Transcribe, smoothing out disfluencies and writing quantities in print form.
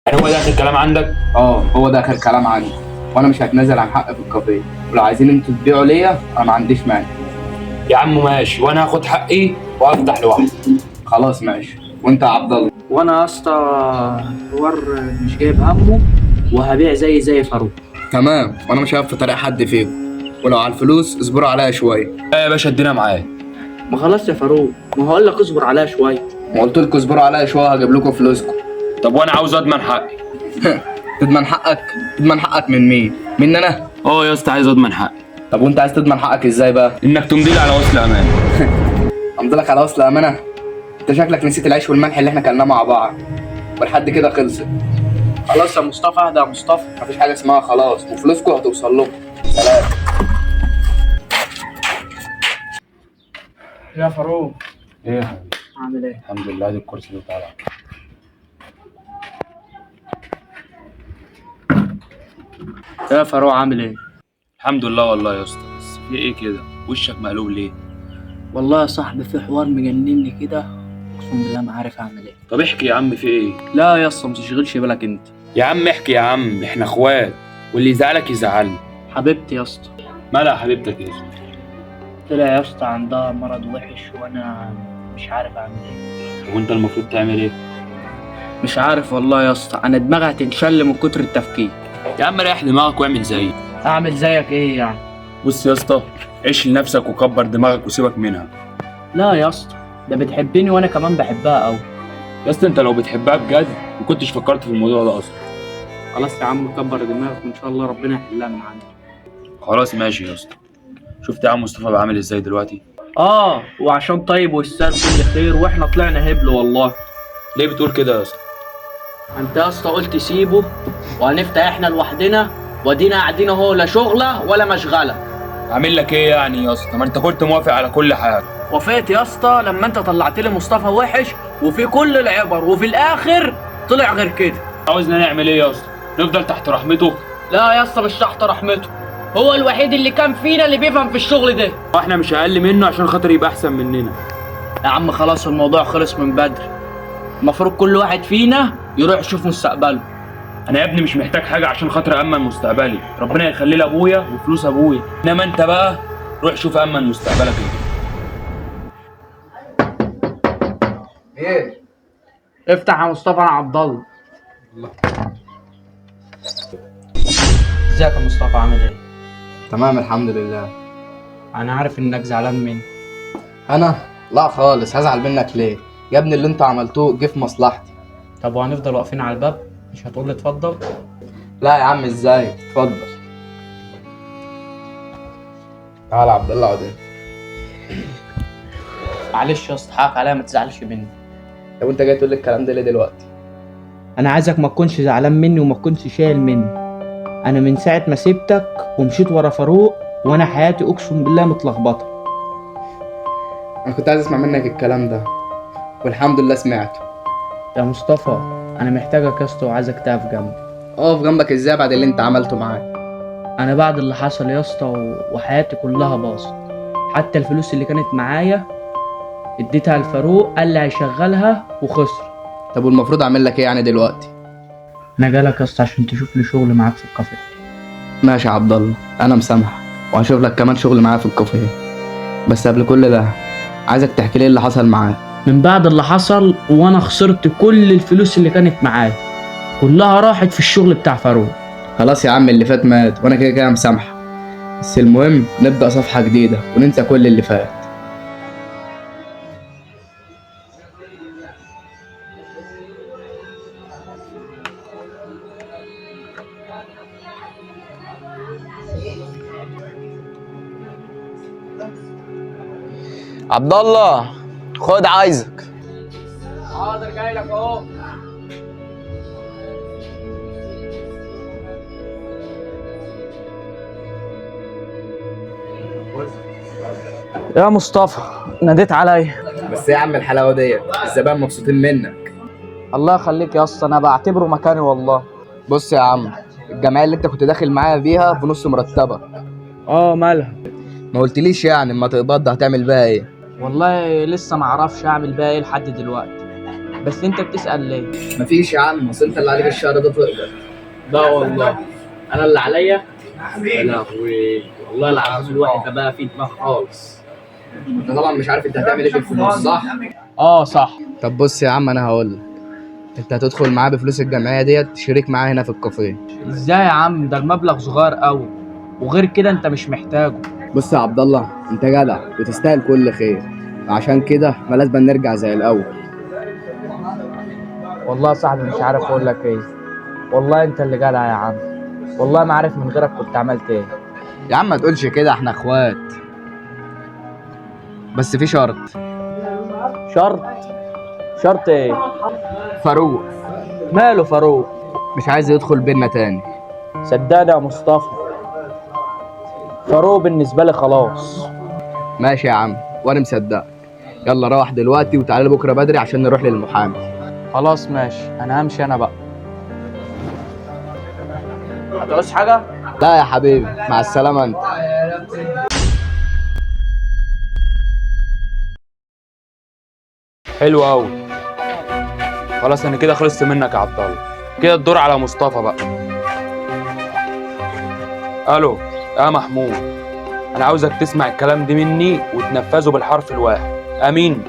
يعني هو ده اخر كلام عندك؟ هو ده اخر كلام عندي، وانا مش هتنازل عن حقي في الكافيه، ولو عايزين انتوا تبيعوا ليا انا ما عنديش مانع. يا عم ماشي، وانا هاخد حقي وافتح لوحدي. خلاص ماشي. وانت يا عبد الله؟ وانا يا اسطى الحوار مش جايب همه، وهبيع زي فاروق. تمام، وانا مش هقف في طريق حد فيكم، ولو على الفلوس اصبروا عليا شويه. يا باشا ادينا معاك. ما خلاص يا فاروق، ما هقول لك اصبر عليا شويه. ما قلت لكم اصبروا عليا شويه هجيب لكم فلوسكم. طب وانا عاوز اضمن حقي. تضمن حقك؟ تضمن حقك من مين؟ من انا؟ يا اسطى عايز اضمن حقي. طب وانت عايز تضمن حقك ازاي بقى؟ انك تمضي لي على وصل امان. امضي لك على وصل امانه؟ انت شكلك نسيت العيش والملح اللي احنا كلناه مع بعض، ولحد كده خلصت. خلاص يا مصطفى، اهدى يا مصطفى. مفيش حاجه اسمها خلاص، وفلوسكم هتوصل لكم. سلام. يا فاروق ايه يا حبيبي؟ عامل ايه؟ الحمد لله، ادي الكرسي اللي طالع. يا فاروق عامل ايه؟ الحمد لله والله يا اسطى، بس في ايه كده؟ وشك مقلوب ليه؟ والله يا صاحبي في حوار مجنني كده، اقسم بالله ما عارف اعمل ايه. طب احكي يا عم، في ايه؟ لا يا اسطى ما تشغلش بالك انت. يا عم احكي يا عم، احنا اخوات، واللي يزعلك يزعلني. حبيبتي يا اسطى مالها حبيبتك ايه؟ طلع يا اسطى عندها مرض وحش، وانا مش عارف اعمل ايه. طب وانت المفروض تعمل ايه؟ مش عارف والله يا اسطى، انا دماغي هتنشل من كتر التفكير. يا عم ريح دماغك واعمل زيي. اعمل زيك ايه يعني؟ بص يا اسطى، عيش لنفسك وكبر دماغك وسيبك منها. لا يا اسطى، ده بتحبني وانا كمان بحبها قوي. يا اسطى انت لو بتحبها بجد ما كنتش فكرت في الموضوع ده اصلا. خلاص يا عم كبر دماغك، وان شاء الله ربنا يحلها من عندك. خلاص ماشي يا اسطى. شفت يا عم مصطفى بعمل ازاي دلوقتي؟ وعشان طيب والسال كل خير، واحنا طلعنا هبل والله. ليه بتقول كده يا اسطى؟ انت يا اسطى قلت سيبه وهنفتح احنا لوحدنا، وادينا قاعدين اهو، لا شغله ولا مشغله. اعمل لك ايه يعني يا اسطى؟ ما انت كنت موافق على كل حاجه. وافقت يا اسطى لما انت طلعت لي مصطفى وحش وفي كل العبر، وفي الاخر طلع غير كده. عاوزنا نعمل ايه يا اسطى؟ نفضل تحت رحمته؟ لا يا اسطى مش تحت رحمته، هو الوحيد اللي كان فينا اللي بيفهم في الشغل ده. واحنا مش اقل منه عشان خاطر يبقى احسن مننا. يا عم خلاص الموضوع خلص من بدري، المفروض كل واحد فينا يروح يشوف مستقبله. انا يا ابني مش محتاج حاجه عشان خاطر امن مستقبلي، ربنا يخلي لي ابويا وفلوس ابويا، انما انت بقى روح شوف امن مستقبلك انت. ايه؟ افتح يا مصطفى، انا عبد الله. ازيك يا مصطفى، عامل ايه؟ تمام الحمد لله. انا عارف انك زعلان مني. انا؟ لا خالص، هزعل منك ليه؟ يا ابني اللي انتوا عملتوه جه في مصلحتي. طب وهنفضل واقفين على الباب؟ مش هتقول لي اتفضل؟ لا يا عم ازاي؟ اتفضل. تعال يا عبد الله اقعد هنا. معلش يا اسطى حقك عليا، ما تزعلش مني. طب انت جاي تقول لي الكلام ده ليه دلوقتي؟ انا عايزك ما تكونش زعلان مني وما تكونش شايل مني. انا من ساعه ما سبتك ومشيت ورا فاروق وانا حياتي اقسم بالله متلخبطه. انا كنت عايز اسمع منك الكلام ده، والحمد لله سمعته. يا مصطفى انا محتاجك يا اسطى، وعايزك تقف جنبي. اقف جنبك ازاي بعد اللي انت عملته معايا؟ انا بعد اللي حصل يا اسطى وحياتي كلها باظت، حتى الفلوس اللي كانت معايا اديتها لفاروق، قال لي هيشغلها وخسر. طب والمفروض اعمل لك ايه يعني دلوقتي؟ انا جالك يا اسطى عشان تشوف لي شغل معاك في الكافيه. ماشي يا عبد الله، انا مسامحك، وهشوف لك كمان شغل معايا في الكافيه. بس قبل كل ده عايزك تحكي لي اللي حصل معاك. من بعد اللي حصل وانا خسرت كل الفلوس اللي كانت معايا، كلها راحت في الشغل بتاع فاروق. خلاص يا عم، اللي فات مات، وانا كده كده مسامحك. بس المهم نبدأ صفحة جديدة وننسى كل اللي فات. عبد الله خد، عايزك. حاضر جاي لك اهو. يا مصطفى ناديت عليا. بس يا عم الحلاوة ديت، الزبائن مبسوطين منك. الله يخليك يا اسطى، انا بعتبره مكاني والله. بص يا عم، الجمعية اللي انت كنت داخل معايا بيها بنص مرتبك. مالها؟ ما قلتليش يعني اما تقبض هتعمل بيها ايه؟ والله لسه ما اعرفش اعمل بيها ايه لحد دلوقتي. بس انت بتسأل ليه؟ مفيش يا عم، اصل انت اللي عليك الشهر ده تقدر. لا والله انا اللي عليا. يا لهوي والله العظيم الواحد ده بقى فيه دماغ خالص. انت طبعا مش عارف انت هتعمل ايه في الفلوس، صح؟ اه صح. طب بص يا عم، انا هقول لك. انت هتدخل معاه بفلوس الجمعيه ديت، تشارك معاه هنا في الكافيه. ازاي يا عم؟ ده المبلغ صغير قوي، وغير كده انت مش محتاجه. بص يا عبد الله، انت جدع وتستاهل كل خير، عشان كده ما لازم نرجع زي الاول. والله يا صاحبي مش عارف اقول لك ايه. والله انت اللي جدع يا عم. والله ما عارف من غيرك كنت عملت ايه. يا عم ما تقولش كده، احنا اخوات. بس في شرط. شرط؟ شرط ايه؟ فاروق ماله فاروق؟ مش عايز يدخل بينا تاني. صدقني يا مصطفى، فاروق بالنسبه لي خلاص. ماشي يا عم، وانا مصدقك. يلا روح دلوقتي وتعالى بكره بدري عشان نروح للمحامي. خلاص ماشي، انا همشي انا بقى. هتعوز حاجه؟ لا يا حبيبي، مع السلامه انت. حلو قوي. خلاص انا كده خلصت منك يا عبد الله. كده الدور على مصطفى بقى. الو يا محمود، انا عاوزك تسمع الكلام ده مني وتنفذه بالحرف الواحد. امين؟